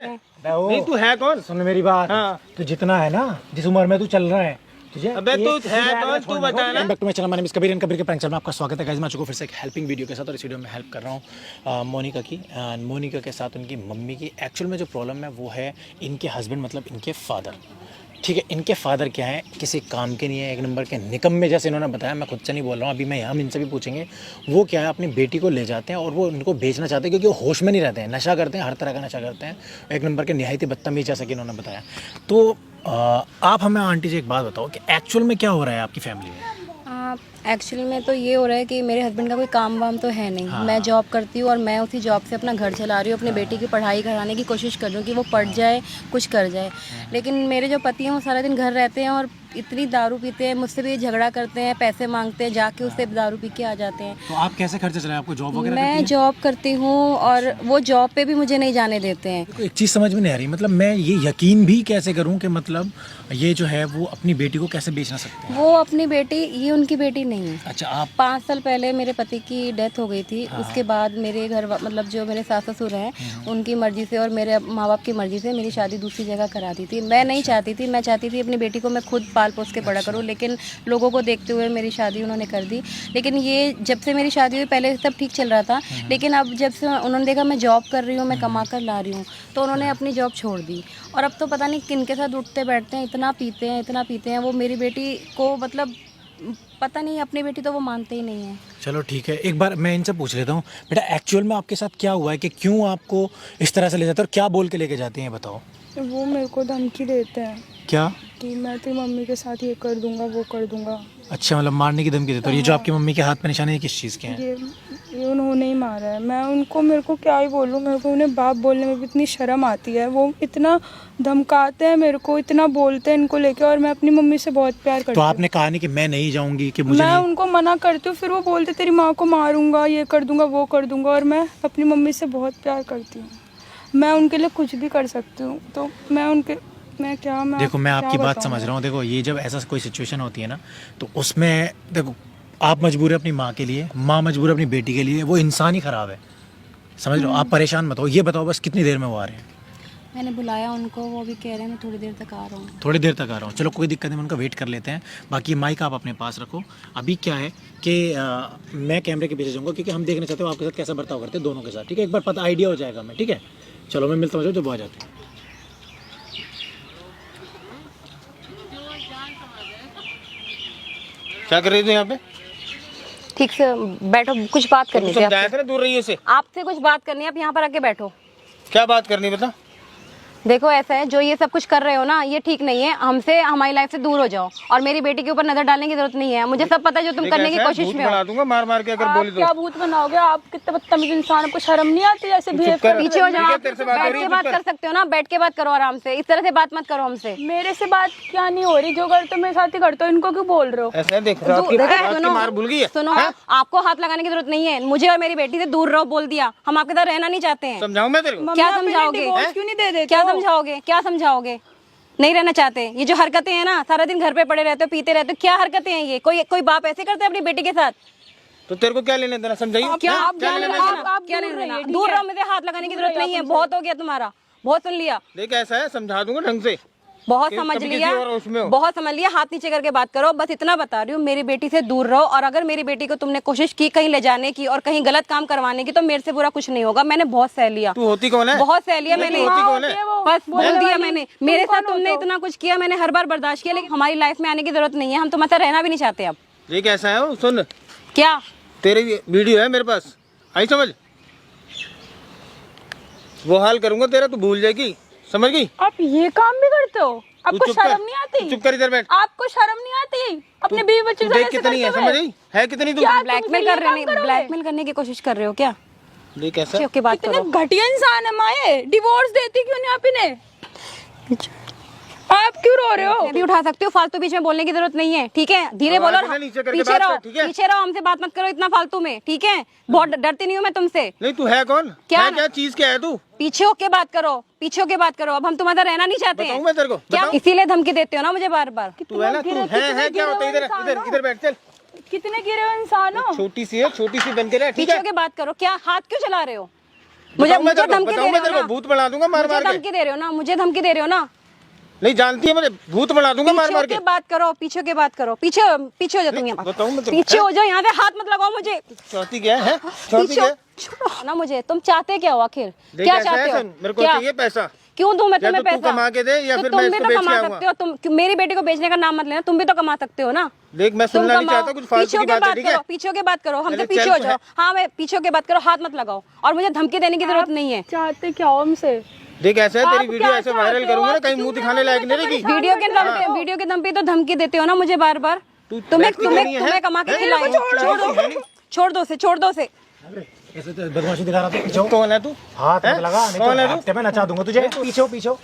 सकते हैं। नहीं तू है कौन? सुन मेरी बात। हाँ। तू जितना है ना, जिस उम्र में तू चल रहा है, तुझे अबे तू है कौन? तू बता ना। Back to my channel, my name is Kabir and Kabir के प्रैंक चैनल में आपका स्वागत है गाइस। मैं आ चुका हूं फिर से एक हेल्पिंग वीडियो के साथ और इस वीडियो में हेल्प कर रहा हूं मोनिका की। मोनिका के साथ उनकी मम्मी की एक्चुअल में जो प्रॉब्लम है वो है इनके हस्बैंड, मतलब इनके फादर। ठीक है, इनके फादर क्या है, किसी काम के नहीं है, एक नंबर के निकम्मे जैसे इन्होंने बताया। मैं खुद से नहीं बोल रहा हूँ, अभी मैं यहाँ इनसे भी पूछेंगे। वो क्या है, अपनी बेटी को ले जाते हैं और वो इनको बेचना चाहते हैं क्योंकि वो होश में नहीं रहते हैं, नशा करते हैं, हर तरह का नशा करते हैं, एक नंबर के निहायती बदतमीज जैसा कि इन्होंने बताया। तो आप हमें आंटी जी एक बात बताओ कि एक्चुअल में क्या हो रहा है आपकी फैमिली में? एक्चुअली में तो ये हो रहा है कि मेरे हस्बैंड का कोई काम वाम तो है नहीं। मैं जॉब करती हूँ और मैं उसी जॉब से अपना घर चला रही हूँ। अपनी बेटी की पढ़ाई कराने की कोशिश कर रही हूँ कि वो पढ़ जाए, कुछ कर जाए। लेकिन मेरे जो पति हैं वो सारा दिन घर रहते हैं और इतनी दारू पीते हैं, मुझसे भी झगड़ा करते हैं, पैसे मांगते हैं, जाके उससे दारू पी के आ जाते हैं। तो आप कैसे खर्चा चलाए? आपको जॉब वगैरह? मैं जॉब करती हूँ और वो जॉब पे भी मुझे नहीं जाने देते हैं। एक चीज़ समझ में नहीं आ रही, मतलब मैं ये यकीन भी कैसे करूं कि मतलब ये जो है वो अपनी बेटी को कैसे बेच ना सकते हैं? वो अपनी बेटी, ये उनकी बेटी नहीं है। अच्छा, आप 5 साल पहले मेरे पति की डेथ हो गई थी। उसके बाद मेरे घर मतलब जो मेरे सास ससुर हैं उनकी मर्जी से और मेरे माँ बाप की मर्जी से मेरी शादी दूसरी जगह करा दी थी। मैं नहीं चाहती थी, मैं चाहती थी अपनी बेटी को मैं खुद पाल पोस के बड़ा करूँ, लेकिन लोगों को देखते हुए मेरी शादी उन्होंने कर दी। लेकिन ये जब से मेरी शादी हुई, पहले सब ठीक चल रहा था, लेकिन अब जब से उन्होंने देखा मैं जॉब कर रही हूँ, मैं कमा कर ला रही हूँ, तो उन्होंने अपनी जॉब छोड़ दी। और अब तो पता नहीं किन के साथ उठते बैठते हैं, इतना पीते हैं। वो मेरी बेटी को मतलब पता नहीं, अपनी बेटी तो वो मानते ही नहीं है। चलो ठीक है, एक बार मैं इनसे पूछ लेता हूँ, बेटा एक्चुअल में आपके साथ क्या हुआ है कि क्यों आपको इस तरह से ले जाते हैं और क्या बोल के लेके जाते हैं, बताओ। वो मेरे को धमकी देते हैं क्या? कि मैं तेरी मम्मी के साथ ये कर दूंगा, वो कर दूंगा। अच्छा, मतलब मारने की धमकी देते हैं। और ये जो आपकी मम्मी के हाथ पे निशान है, ये किस चीज़ के हैं? ये उन्होंने ही मारा है। मैं उनको, मेरे को क्या ही बोलूँ, मेरे को उन्हें बाप बोलने में भी इतनी शर्म आती है। वो इतना धमकाते हैं मेरे को, इतना बोलते हैं इनको लेके, और मैं अपनी मम्मी से बहुत प्यार करती तो हूँ। आपने कहा नहीं कि मैं नहीं जाऊंगी, कि मुझे मैं नहीं... उनको मना करती हूँ, फिर वो बोलते तेरी माँ को मारूंगा, ये कर दूंगा, वो कर दूंगा। और मैं अपनी मम्मी से बहुत प्यार करती हूँ, मैं उनके लिए कुछ भी कर सकती हूँ। तो मैं देखो, मैं आपकी बात समझ रहा हूँ। देखो, ये जब ऐसा कोई सिचुएशन होती है ना, तो उसमें देखो आप मजबूर है अपनी माँ के लिए, माँ मजबूर है अपनी बेटी के लिए, वो इंसान ही ख़राब है, समझ लो। आप परेशान मत हो। ये बताओ बस कितनी देर में वो आ रहे हैं? मैंने बुलाया उनको, वो भी कह रहे हैं मैं थोड़ी देर तक आ रहा हूँ। थोड़ी देर तक आ रहा हूँ, चलो कोई दिक्कत नहीं, उनका वेट कर लेते हैं। बाकी माइक आप अपने पास रखो। अभी क्या है कि मैं कैमरे के पीछे जाऊँगा क्योंकि हम देखना चाहते हो आपके साथ कैसा बर्ताव करते हैं दोनों के साथ, ठीक है? एक बार पता आइडिया हो जाएगा मैं, ठीक है? चलो मैं मिलता हूँ जब आ जाते हैं। क्या कर रही थी यहाँ पे? ठीक से बैठो, कुछ बात करनी थी समझाया था ना, दूर रहिए से। आपसे कुछ बात करनी है, आप यहाँ पर आके बैठो। क्या बात करनी है बता? देखो ऐसा है, जो ये सब कुछ कर रहे हो ना, ये ठीक नहीं है। हमसे, हमारी लाइफ से दूर हो जाओ और मेरी बेटी के ऊपर नजर डालने की जरूरत नहीं है। मुझे सब पता है जो तुम करने की कोशिश में बना हो। दूंगा मार मार के अगर बोली तो। क्या भूत बनाओगे आप? कितने बदतमीज इंसान, आपको शर्म नहीं आती ऐसे बिहेव कर? पीछे हो जाओ, तेरे से बात हो बैठ रही के है, बात कर सकते हो ना, बैठ के बात करो आराम से, इस तरह से बात मत करो हमसे। मेरे से बात क्या नहीं हो रही? जो करते हो मेरे साथ ही करते हो, इनको क्यों बोल रहे हो? ऐसा है, देख रात की मार भूल गई है। सुनो, आपको हाथ लगाने की जरूरत नहीं है। मुझे और मेरी बेटी से दूर रहो बोल दिया। हम आपके साथ रहना नहीं चाहते हैं। समझाऊं मैं तेरे को? क्या मम्मी, समझाओगे? डिवोर्स क्यों नहीं दे देते? क्या समझाओगे? क्या समझाओगे? नहीं रहना चाहते। ये जो हरकतें हैं ना, सारा दिन घर पे पड़े रहते हो, पीते रहते हो, क्या हरकतें हैं ये? कोई बाप ऐसे करता है अपनी बेटी के साथ? तो तेरे को क्या लेने देना, समझाइए। क्या आप क्या जाने लेना दो, देना? आप क्या दूर लेना देना? रहिए, ठीक दूर है? रहो, मुझे हाथ लगाने की जरूरत नहीं है। बहुत हो गया तुम्हारा, बहुत सुन लिया, देख ऐसा है, समझा दूंगा ढंग से। बहुत कि समझ कभी लिया, किसी और उसमें हो। बहुत समझ लिया। हाथ नीचे करके बात करो, बस इतना बता रही हूँ। मेरी बेटी से दूर रहो, और अगर मेरी बेटी को तुमने कोशिश की कहीं ले जाने की और कहीं गलत काम करवाने की, तो मेरे से बुरा कुछ नहीं होगा। मैंने बहुत सह लिया, तू होती कौन है? बहुत सह लिया मैंने। होती कौन है? बस बोल दिया मैंने। मेरे साथ तुमने इतना कुछ किया, मैंने हर बार बर्दाश्त किया, लेकिन हमारी लाइफ में आने की जरूरत नहीं है। हम तुम्हारे साथ रहना भी नहीं चाहते अब। देख ऐसा है, सुन, क्या तेरी वीडियो है मेरे पास, आई समझ? वो हाल करूंगा तेरा, तू भूल जाएगी, समझ गई? आप ये काम भी करते हो? आपको शर्म नहीं आती? चुप कर, इधर बैठ। आपको शर्म नहीं आती अपने बीवी बच्चों से देख ऐसे कितनी है, करते समझ हुए? आई है कितनी तू? क्या ब्लैकमेल कर रहे हो? ब्लैकमेल करने की कोशिश कर रहे हो क्या? देख ऐसा ओके, बात इतने करो। घटिया इंसान है माए, डिवोर्स देती क्यों नहीं आप इन्हें? आप क्यों रो रहे हो? मैं भी उठा सकती हूँ, फालतू बीच में बोलने की जरूरत नहीं है, ठीक है? धीरे बोलो, आवाज़ नीचे करके पीछे बात रहो, कर, ठीक है? पीछे रहो, हमसे बात मत करो इतना फालतू में, ठीक है? बहुत डरती नहीं हूँ मैं तुमसे। नहीं, तू है कौन? क्या? है क्या चीज, क्या है तू? पीछे होके बात करो, पीछे होके बात करो। अब हम तुम्हारे साथ रहना नहीं चाहते बताऊं हैं। मैं तेरे को? क्या बताऊं? इसीलिए धमकी देते हो ना मुझे बार बार? तू है ना, तू है क्या होता है? इधर इधर इधर बैठ, चल। कितने गिरे हुए इंसान हो? छोटी सी है, छोटी सी बन के रह, ठीक पीछे है? होके बात करो। क्या हाथ क्यों चला रहे हो? मुझे मैं तेरे को धमकी दे बताऊं, मैं रहे तेरे हो को ना? भूत बना दूंगा मार मुझे मार के। धमकी दे रहे हो ना? मुझे धमकी दे रहे हो ना? नहीं जानती है मुझे, भूत बना दूंगा मार मार पीछे के। के बात करो, पीछे के बात करो, पीछे पीछे हो जाओ तुम यहाँ बताऊं मैं पर, तुमको, पीछे हो जाओ यहाँ से, हाथ मत लगाओ मुझे। चौथी क्या है? चौथी पीछे क्या? छोड़ो ना मुझे। तुम चाहते क्या हो आखिर? देख क्या ऐसा है, चाहते हो? सुन, मेरे को क्या? चाहिए पैसा। क्यों दूं मैं या तुम्हें तो तू पैसा? कमा के दे या तो फिर तुम मैं भी इसको तो बेच कमा के आऊंगा। सकते हो। तुम मेरी बेटी को बेचने का नाम मत लेना, तुम भी तो कमा सकते हो ना। देख मैं तुम सुनना नहीं कमाओ। चाहता कुछ फालतू पीछे की के बात है, बात ठीक है? करो, पीछे के बात करो, हमसे पहले पीछे चल हो तो जाओ। है। हाँ, मैं पीछे के बात करो, हाथ मत लगाओ, और मुझे धमकी देने की जरूरत नहीं है। चाहते क्या हो हमसे? देख ऐसा है, तेरी आप वीडियो क्या ऐसे चाहते वायरल हो? करूंगा ना, आप कहीं क्यों मुंह मेरे दिखाने लायक को नहीं रहेगी। वीडियो के दम पे तो धमकी देते हो ना मुझे बार बार। तू तुम्हें बैठती नहीं है? तुम्हें कमा के हैं? खिलाएं। छोड़ दो उसे, छोड़ दो उसे। ऐसे तो बदमाशी दिखा रहा था, पीछे हो। कौन है तू? हाथ मत लगा, नहीं कौन है तो तू? हफ्ते में नचा दूंगा तुझे। पीछे हो, पीछे हो।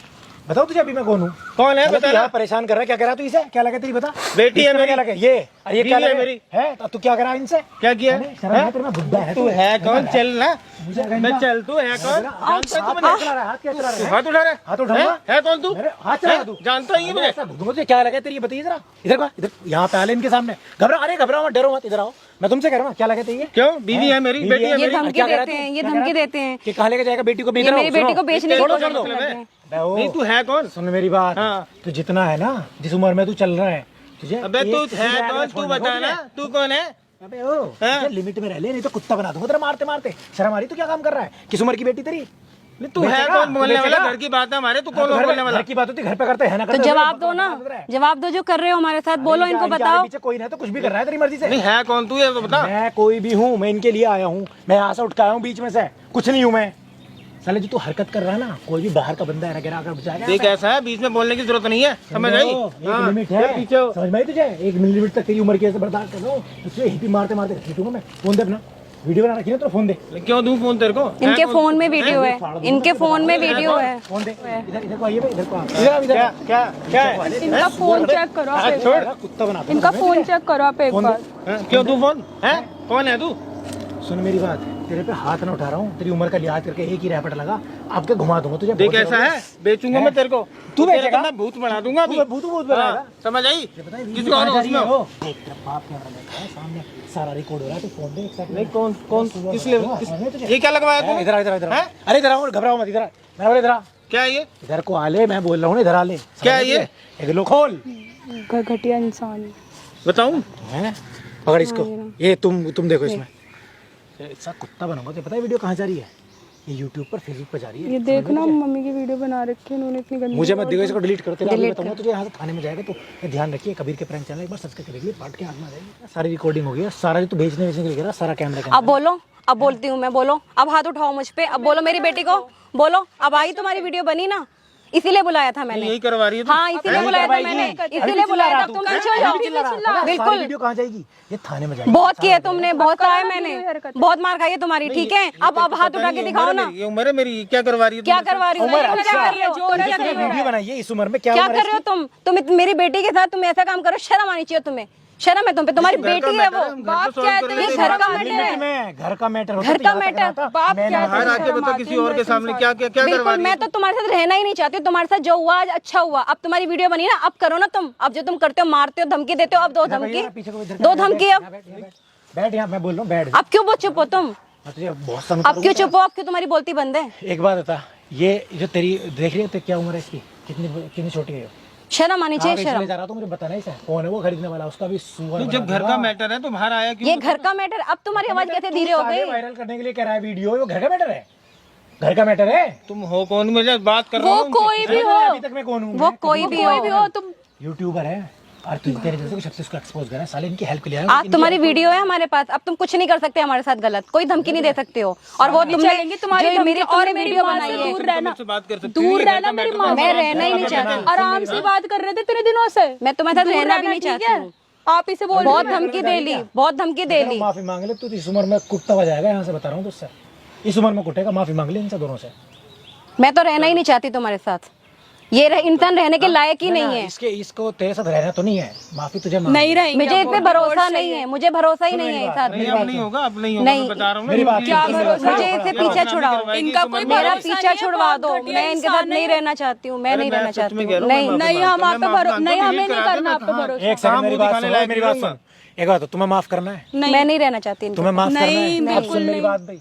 बताओ तुझे अभी मैं कौन हूँ? कौन है मतलब बता तू ना। यहाँ परेशान कर रहा है, क्या कह रहा है तू इसे? क्या लगा तेरी बता? बेटी है इसमें क्या मेरी। लगा? ये और ये क्या बीवी है लगा? मेरी। है तो तू क्या करा इनसे? क्या किया? अरे, शर्म है तेरे में, बुड्ढा है तू है कौन? चल ना, मुझे मैं चल, तू है कौन? जानता है तू मुझे? हाथ चला रहा है, हाथ क्या चला तू रहा है? हाथ उठा रहा है? हाथ उठाऊंगा? है कौन तू? मेरे हाथ चला हैं? तू? जानता ही है मुझे। ऐसा मुझे क्या लगा तेरी, ये बताइए जरा। इधर को, इधर यहाँ पे आले इनके सामने। घबरा, अरे घबराओ मत, डरो मत, इधर आओ। मैं तुमसे कह रहा हूँ, क्या लगा तेरी? क्यों? बीवी है मेरी, बेटी है ये मेरी। धमकी क्या कह रहा देते तू? हैं, ये क्या कह धमकी रहा? देते हैं। कि कहाँ लेके जाएगा बेटी को? बेच ये रहा हूँ, मेरी बेटी सुनो। को बेचने की छोड़ो, कोशिश छोड़ो। करने लगे हैं। नहीं तू है कौन? सुन मेरी बात। हाँ। तू जितना है ना, जिस उम्र में तू चल रहा है, तुझे अबे तू एक है सीधा कौन? तू छोड़ना बता होगा ना, तू कौन है? अबे ओ, हाँ? तुझे लिमिट में रह ले, नहीं तो कुत्ता बना दूंगा तेरा मारते मारते। शर्म आ रही? तू क्या काम कर रहा है? किस उम्र की बेटी तेरी? नहीं तू है बेचेगा? कौन? बोलने तू वाला बेचेगा? घर की बात है हमारे, तू हाँ, कौन तो घर बोलने में- वाला? घर की बात होती है, घर पे करते हैं ना तो करते जवाब दो ना, जवाब दो जो कर रहे हो हमारे साथ, बोलो इनको बताओ। पीछे कोई नहीं है तो कुछ भी कर रहा है तेरी मर्जी से। नहीं है कौन तू, ये तो बता। मैं कोई भी हूँ, मैं इनके लिए आया हूँ, मैं यहाँ से उठ के आया हूँ बीच में से, कुछ नहीं हूँ मैं। साले जो तू हरकत कर रहा है ना, कोई भी बाहर का बंदा है अगर जाएगा देख ऐसा है, बीच में बोलने की जरूरत नहीं है, समझ आई? एक हाँ, लिमिट है, पीछे हो। समझ में आई तुझे? एक लिमिट तक तेरी उम्र की ऐसे बर्दाश्त कर रहा हूँ, तुझे हिपी मारते मारते पीटूंगा मैं। फोन दे अपना, वीडियो बना रखी ना तो फोन दे। क्यों दूं फोन तेरे को? इनके फोन में वीडियो है, इनके फोन में वीडियो है। फोन दे, इधर इधर को आइए भाई, इधर को इधर क्या इधर क्या क्या है? इनका फोन चेक करो आप एक बार। कुत्ता बना दूंगा इनका मैं फोन तुझे। चेक करो आप एक फोन बार। दे। हाँ, क्यों तू फोन है? कौन है तू? सुन मेरी बात, तेरे पे हाथ ना उठा रहा हूँ, तेरी उम्र का लिहाज करके एक ही रैपट लगा, आपके घुमा दूंगा तुझे। देख बहुत ऐसा जरूरत है, बेचूंगा है? मैं तेरे को। तू तेरे बेचेगा? को मैं भूत बना दूंगा अभी। तू भूत बनाएगा? हाँ, समझ आई? बताइए, किसी वीडियो और कहाँ जा उसमें रही है हो। वो? देख तेरा बाप कैमरा लेकर है, सामने सारा रिकॉर्ड हो रहा है, तू फोन दे एक सेकंड। नहीं कौन कौन किस लिए ये क्या लगवाया तू? इधर इधर इधर हैं? अरे इधर आओ, घबराओ मत, इधर मैं बोले इधर आ। क्या है ये? इधर को आले, मैं बोल रहा हूँ ना, इधर आले। क्या है ये? एक लो खोल घटिया इंसान। बताऊं? है, पकड़ इसको, ये तुम देखो इसमें ऐसा कुत्ता बनाऊंगा। तो पता है वीडियो कहाँ जा रही है? ये यूट्यूब पर, फेसबुक पर जा रही है। ये देखना मम्मी की वीडियो बना रखी है इन्होंने इतनी गंदी। मुझे मत देखो, इसको डिलीट करो। तेरा अभी बताऊंगा तुझे, यहाँ से थाने में जाएगा तो ये ध्यान रखिए। कबीर के प्रैंक चैनल एक बार सब्सक्राइब करेगी, पार्ट के हाथ में आ जाएगी। सारी रिकॉर्डिंग हो गई है, सारा जो तू बेचने के लिए कह रहा, सारा कैमरा अब बोलो, अब बोलती हूँ मैं, बोलो अब हाथ उठाओ मुझ पे, अब बोलो मेरी बेटी को, बोलो अब आई तुम्हारी वीडियो बनी ना, इसीलिए बुलाया था मैंने। यही करवा रही है तू? हाँ इसीलिए बुलाया था मैंने, इसीलिए बुलाया था। तुम पीछे हो जाओ, बिल्कुल। वीडियो कहाँ जाएगी? ये थाने में जाएगी। बहुत किया तुमने, बहुत कराया मैंने, बहुत मार खाई है तुम्हारी, ठीक है? अब हाथ उठा के दिखाओ ना, ये उम्र है मेरी, क्या करवा रही है? क्या करवा रही हो? तुम क्या कर रहे हो? तुम क्या कर रहे हो? वीडियो बनाइए इस उम्र में, क्या क्या उम्र कर रहे हो तुम मेरी बेटी के साथ तुम ऐसा काम करो? शर्म आनी चाहिए तुम्हें, शर्म है तुम पे, तुम्हारी बेटी है वो। बाप क्या है? ये घर का मैटर है, में घर का मैटर होता घर तो का यहाँ तक मैटर। आता। बाप मैंने क्या है? बाहर आके बता किसी और के सामने क्या क्या क्या करवा बिल्कुल, रही मैं है? तो तुम्हारे साथ रहना ही नहीं चाहती हूँ। तुम्हारे साथ जो हुआ आज अच्छा हुआ, अब तुम्हारी वीडियो बनी ना, अब करो ना तुम। अब जो तुम करते हो, मारते हो, धमकी देते हो, अब दो धमकी, दो धमकी। अब बैठ यहाँ, मैं बोल रहा हूँ बैठ। अब क्यों चुप हो तुम? मैं तुझे बहुत तंग अब क्यों चुप हो? अब क्यों तुम्हारी बोलती बंद है? एक बात बता, ये जो तेरी देख रही है, क्या उम्र है इसकी? कितनी छोटी है? शर्म आनी चाहिए, शर्म शर्म। जा रहा तो मुझे बताना ही कौन है वो खरीदने वाला, उसका भी सुअर। जब घर का मैटर है तो बाहर आया क्यों? ये घर का मैटर, अब तुम्हारी आवाज कैसे धीरे हो गई? वायरल करने के लिए कह रहा है वीडियो, वो घर का मैटर है, घर का मैटर है। तुम हो कौन? मुझे बात कर रहा वो हूँ। कोई भी हो, अभी तक मैं कौन हूँ? वो कोई भी हो, तुम यूट्यूबर है और तुझे तेरे जैसे कुछ शख्स को एक्सपोज कर रहा है, साले इनकी हेल्प के लिए आया हूँ। आज तुम्हारी वीडियो है हमारे पास, अब तुम कुछ नहीं कर सकते हमारे साथ गलत, कोई धमकी नहीं दे सकते हो। और वो तुमने तुम्हारी जो मेरी और तुमने मेरी वीडियो माँ बनाई से है, दूर रहना, मुझसे बात कर सकती हो? दूर रहना मेरी माँ। मैं रहना ही नहीं चाहती, आराम से बात कर रहे थे इतने दिनों से। मैं तुम्हारे साथ रहना भी नहीं चाहती हूँ। आप इसे बोल बहुत धमकी दे ली, बहुत धमकी दे ली। माफी मांग ले, तू इस उम्र में कुत्ता बजाएगा, यहाँ से बता रहा हूँ तुझसे। इस उम्र में कुटेगा, माफी मांग ले इनसे दोनों से। मैं तो रहना ही नहीं चाहती तुम्हारे साथ, ये इंसान रहने के लायक ही नहीं है। इसको तेरे साथ रहना तो नहीं है, माफी तुझे नहीं रहेंगे। मुझे इस पे भरोसा नहीं है, मुझे भरोसा ही नहीं है इस आदमी नहीं, पे। अब नहीं होगा, अब नहीं होगा, मैं बता रहा हूँ ना। मेरी बात क्या मुझे इससे पीछा छुड़ाओ, इनका कोई मेरा भरोसा पीछा नहीं है, छुड़वा दो। बहुत घटिया मैं इनके साथ इंसान नहीं है। रहना चाहती हूँ, मैं नहीं रहना चाहती हूँ। नहीं नहीं, हम आप पे भरोसा नहीं, हमें नहीं करना आप पे भरोसा। एक सेकंड मेरी बात सुन, मेरी बात सुन। एक बात, तुम्हें माफ करना है, मैं नहीं रहना चाहती इनके तुम्हें माफ करना है। नहीं, अब सुन मेरी बात भाई,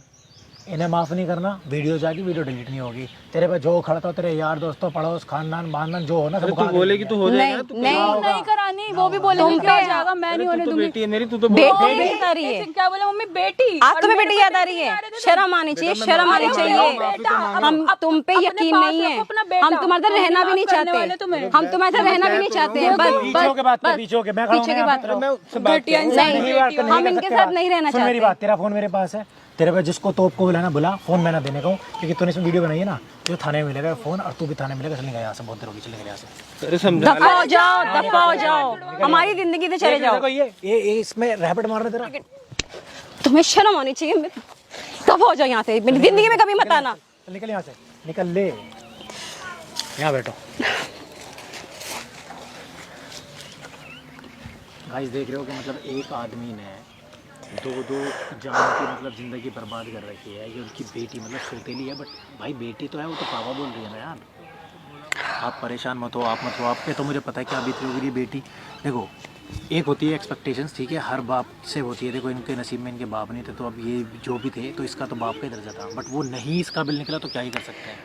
इन्हें माफ़ नहीं करना, वीडियो जाएगी, वीडियो डिलीट नहीं होगी। तेरे पे जो खड़ा था, तेरे यार दोस्तों, पड़ोस, खानदान, बानदान जो हो ना, सब तू बोलेगी तो हो जाएगा। तू नहीं करानी, वो भी बोलेगी क्या हो जाएगा, मैं नहीं होने तो दूंगी। बेटी है मेरी, तू तो बेटी याद आ रही है, क्या बोले मम्मी बेटी, आज तुम्हें बेटी याद आ रही है, शर्म आनी चाहिए, शर्म आनी चाहिए। हम तुम पे यकीन नहीं है, हम तुम्हारे साथ रहना भी नहीं चाहते, हम तुम्हारे साथ रहना भी नहीं चाहते हैं। बस पीछे के बात, पीछे के मैं खड़ा हूं पीछे की ना, बात करो। नहीं, हम इनके साथ नहीं रहना सुन मेरी चाहते। बात, तेरा फोन मेरे पास है, तेरे पे जिसको तोप को बुलाना बुला, फोन मैं ना देने का हूँ, क्योंकि तूने इसमें वीडियो बनाई है ना, तो थाने में मिलेगा फोन, और तू भी थाने में मिलेगा। चलेगा यहाँ से, बहुत देर होगी, चलेगा यहाँ से। अरे समझा दफा हो जाओ, दफा हो जाओ, हमारी जिंदगी से चले जाओ। देखो ये इसमें रैपिड मार रहा तेरा। तुम्हें शर्म आनी चाहिए, दफा हो जाओ यहाँ से, मेरी जिंदगी में कभी मत आना। निकल यहाँ से, निकल ले, यहाँ बैठो। गाइस देख रहे हो कि मतलब एक आदमी ने दो जान की मतलब ज़िंदगी बर्बाद कर रखी है। ये उनकी बेटी मतलब सौतेली है, बट भाई बेटी तो है, वो तो पापा बोल रही है ना यार। आप परेशान मत हो, आप मत हो, आप पे तो मुझे पता है क्या बीत रही होगी ये बेटी। देखो एक होती है एक्सपेक्टेशंस, ठीक है, हर बाप से होती है। देखो इनके नसीब में इनके बाप नहीं थे, तो अब ये जो भी थे तो इसका तो बाप का ही दर्जा था, बट वो नहीं इस काबिल निकला, तो क्या ही कर सकते हैं।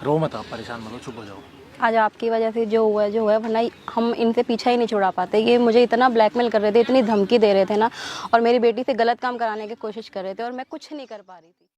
रो मत, आप परेशान मत हो, चुप हो जाओ। आज आपकी वजह से जो हुआ है, वरना हम इनसे पीछा ही नहीं छुड़ा पाते। ये मुझे इतना ब्लैकमेल कर रहे थे, इतनी धमकी दे रहे थे ना, और मेरी बेटी से गलत काम कराने की कोशिश कर रहे थे, और मैं कुछ नहीं कर पा रही थी।